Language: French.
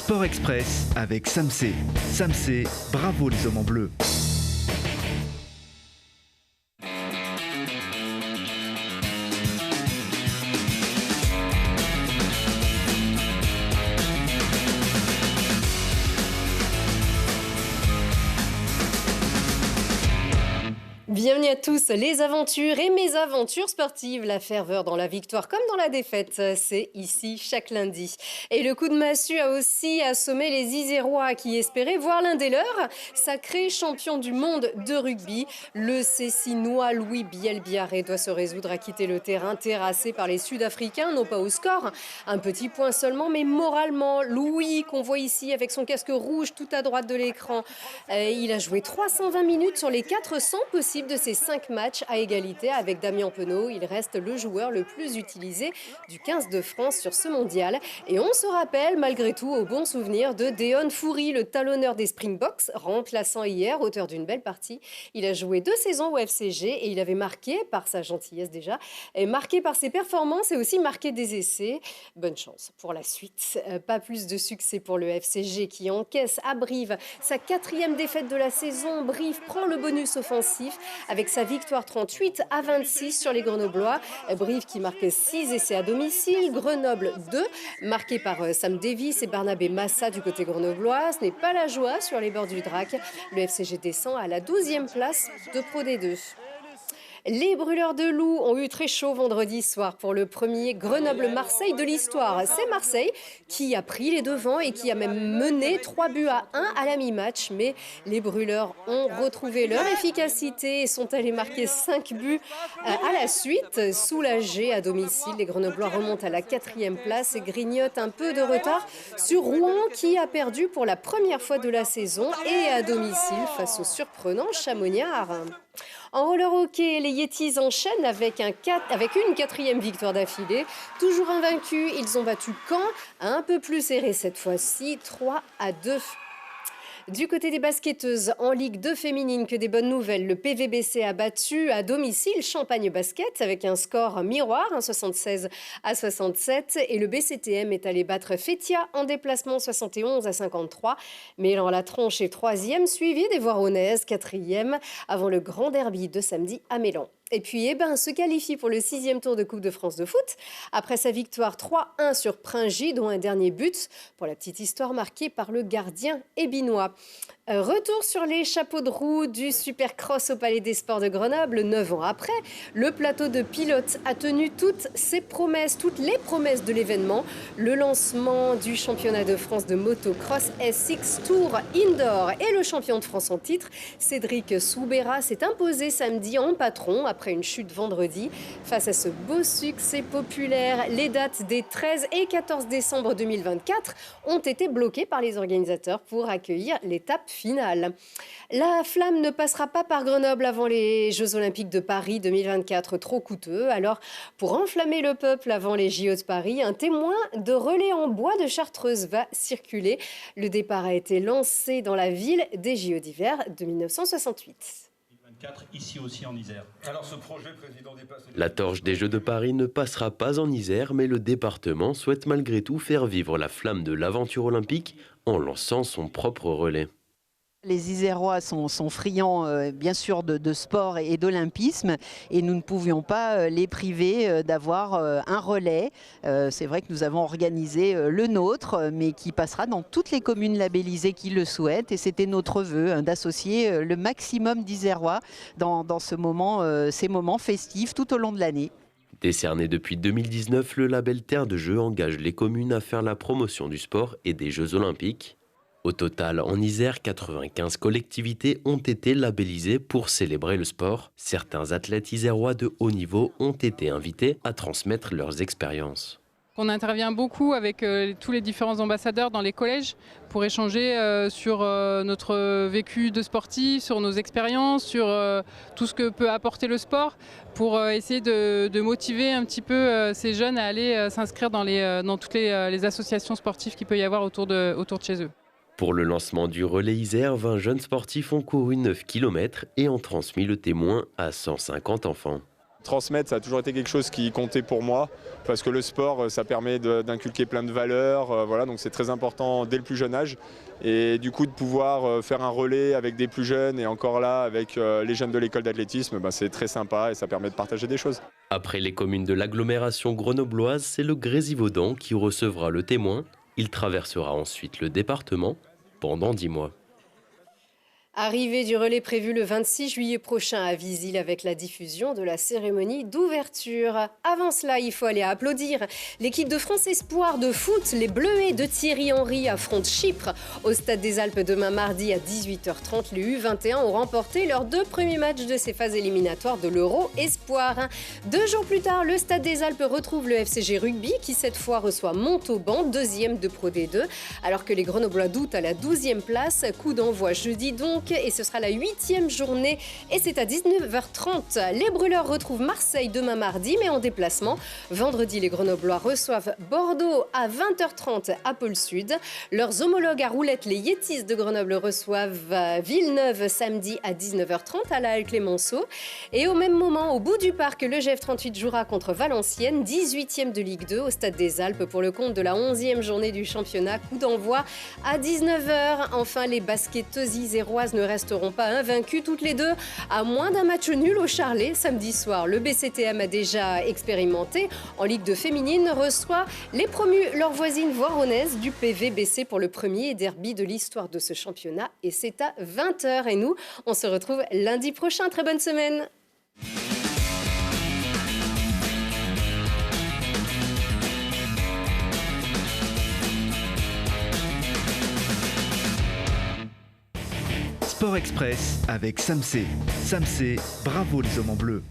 Sport Express avec Samsé. Samsé, bravo les hommes en bleu. Bienvenue à tous, les aventures et mésaventures sportives, la ferveur dans la victoire comme dans la défaite, c'est ici chaque lundi. Et le coup de massue a aussi assommé les Isérois qui espéraient voir l'un des leurs sacré champion du monde de rugby. Le Cécinois Louis Bielbiarré doit se résoudre à quitter le terrain terrassé par les Sud-Africains, non pas au score, un petit point seulement, mais moralement. Louis, qu'on voit ici avec son casque rouge tout à droite de l'écran, il a joué 320 minutes sur les 400 possibles de ces 5 matchs à égalité avec Damien Penaud. Il reste le joueur le plus utilisé du 15 de France sur ce mondial. Et on se rappelle malgré tout au bon souvenir de Deon Fourie, le talonneur des Springboks, remplaçant hier, auteur d'une belle partie. Il a joué 2 saisons au FCG et il avait marqué par sa gentillesse déjà, et marqué par ses performances et aussi marqué des essais. Bonne chance pour la suite. Pas plus de succès pour le FCG qui encaisse à Brive sa 4e défaite de la saison. Brive prend le bonus offensif avec sa victoire 38-26 sur les Grenoblois. Brive qui marque 6 essais à domicile. Grenoble 2, marqué par Sam Davis et Barnabé Massa du côté grenoblois. Ce n'est pas la joie sur les bords du Drac. Le FCG descend à la 12e place de Pro D2. Les brûleurs de loups ont eu très chaud vendredi soir pour le premier Grenoble-Marseille de l'histoire. C'est Marseille qui a pris les devants et qui a même mené 3-1 à la mi-match. Mais les brûleurs ont retrouvé leur efficacité et sont allés marquer 5 buts à la suite. Soulagés à domicile, les Grenoblois remontent à la 4e place et grignotent un peu de retard sur Rouen qui a perdu pour la première fois de la saison et à domicile face au surprenant Chamonix-Art. En roller hockey, les Yetis enchaînent avec une 4e victoire d'affilée. Toujours invaincus, ils ont battu Caen, un peu plus serré cette fois-ci, 3-2. Du côté des basketteuses, en Ligue 2 féminine, que des bonnes nouvelles. Le PVBC a battu à domicile Champagne Basket avec un score miroir, 76-67. Et le BCTM est allé battre Fétia en déplacement 71-53. Mais dans la tronche est 3e, suivi des Voironnaises, 4e, avant le grand derby de samedi à Mélan. Et puis, se qualifie pour le 6e tour de Coupe de France de foot, après sa victoire 3-1 sur Pringy, dont un dernier but, pour la petite histoire, marqué par le gardien ébinois. Retour sur les chapeaux de roue du Supercross au Palais des Sports de Grenoble. 9 ans après, le plateau de pilotes a tenu toutes les promesses de l'événement. Le lancement du championnat de France de motocross SX Tour Indoor et le champion de France en titre, Cédric Soubera, s'est imposé samedi en patron après une chute vendredi. Face à ce beau succès populaire, les dates des 13 et 14 décembre 2024 ont été bloquées par les organisateurs pour accueillir l'étape finale. La flamme ne passera pas par Grenoble avant les Jeux Olympiques de Paris 2024, trop coûteux. Alors, pour enflammer le peuple avant les JO de Paris, un témoin de relais en bois de Chartreuse va circuler. Le départ a été lancé dans la ville des JO d'hiver de 1968. Ici aussi en Isère. Alors ce projet, président, dépasse... La torche des Jeux de Paris ne passera pas en Isère, mais le département souhaite malgré tout faire vivre la flamme de l'aventure olympique en lançant son propre relais. Les Isérois sont friands bien sûr de sport et d'olympisme et nous ne pouvions pas les priver d'avoir un relais. C'est vrai que nous avons organisé le nôtre, mais qui passera dans toutes les communes labellisées qui le souhaitent, et c'était notre vœu d'associer le maximum d'Isérois dans ces moments festifs tout au long de l'année. Décerné depuis 2019, le label Terre de Jeux engage les communes à faire la promotion du sport et des Jeux olympiques. Au total, en Isère, 95 collectivités ont été labellisées pour célébrer le sport. Certains athlètes isérois de haut niveau ont été invités à transmettre leurs expériences. On intervient beaucoup avec tous les différents ambassadeurs dans les collèges pour échanger sur notre vécu de sportif, sur nos expériences, sur tout ce que peut apporter le sport, pour essayer de motiver un petit peu ces jeunes à aller s'inscrire dans toutes les associations sportives qu'il peut y avoir autour de chez eux. Pour le lancement du relais Isère, 20 jeunes sportifs ont couru 9 km et ont transmis le témoin à 150 enfants. Transmettre, ça a toujours été quelque chose qui comptait pour moi, parce que le sport, ça permet d'inculquer plein de valeurs, voilà, donc c'est très important dès le plus jeune âge. Et du coup, de pouvoir faire un relais avec des plus jeunes et encore là, avec les jeunes de l'école d'athlétisme, c'est très sympa et ça permet de partager des choses. Après les communes de l'agglomération grenobloise, c'est le Grésivaudan qui recevra le témoin. Il traversera ensuite le département pendant 10 mois. Arrivée du relais prévu le 26 juillet prochain à Visil avec la diffusion de la cérémonie d'ouverture. Avant cela, il faut aller applaudir. L'équipe de France Espoir de foot, les Bleuets de Thierry Henry affrontent Chypre. Au Stade des Alpes demain mardi à 18h30, les U21 ont remporté leurs 2 premiers matchs de ces phases éliminatoires de l'Euro Espoir. 2 jours plus tard, le Stade des Alpes retrouve le FCG Rugby qui cette fois reçoit Montauban, 2e de Pro D2. Alors que les Grenoblois doutent à la 12e place, coup d'envoi jeudi donc. Et ce sera la 8e journée et c'est à 19h30. Les Brûleurs retrouvent Marseille demain mardi mais en déplacement. Vendredi, les Grenoblois reçoivent Bordeaux à 20h30 à Pôle Sud. Leurs homologues à roulettes, les Yetis de Grenoble, reçoivent Villeneuve samedi à 19h30 à la Halle Clémenceau. Et au même moment, au bout du parc, le GF38 jouera contre Valenciennes, 18e de Ligue 2 au Stade des Alpes pour le compte de la 11e journée du championnat. Coup d'envoi à 19h. Enfin, les basketteuses iséroises ne resteront pas invaincus toutes les deux, à moins d'un match nul au Charlet samedi soir. Le BCTM a déjà expérimenté. En Ligue 2 féminine, reçoit les promus, leurs voisines voironnaises du PVBC pour le premier derby de l'histoire de ce championnat. Et c'est à 20h. Et nous, on se retrouve lundi prochain. Très bonne semaine. Sport Express avec Samsé. Samsé, bravo les hommes en bleu.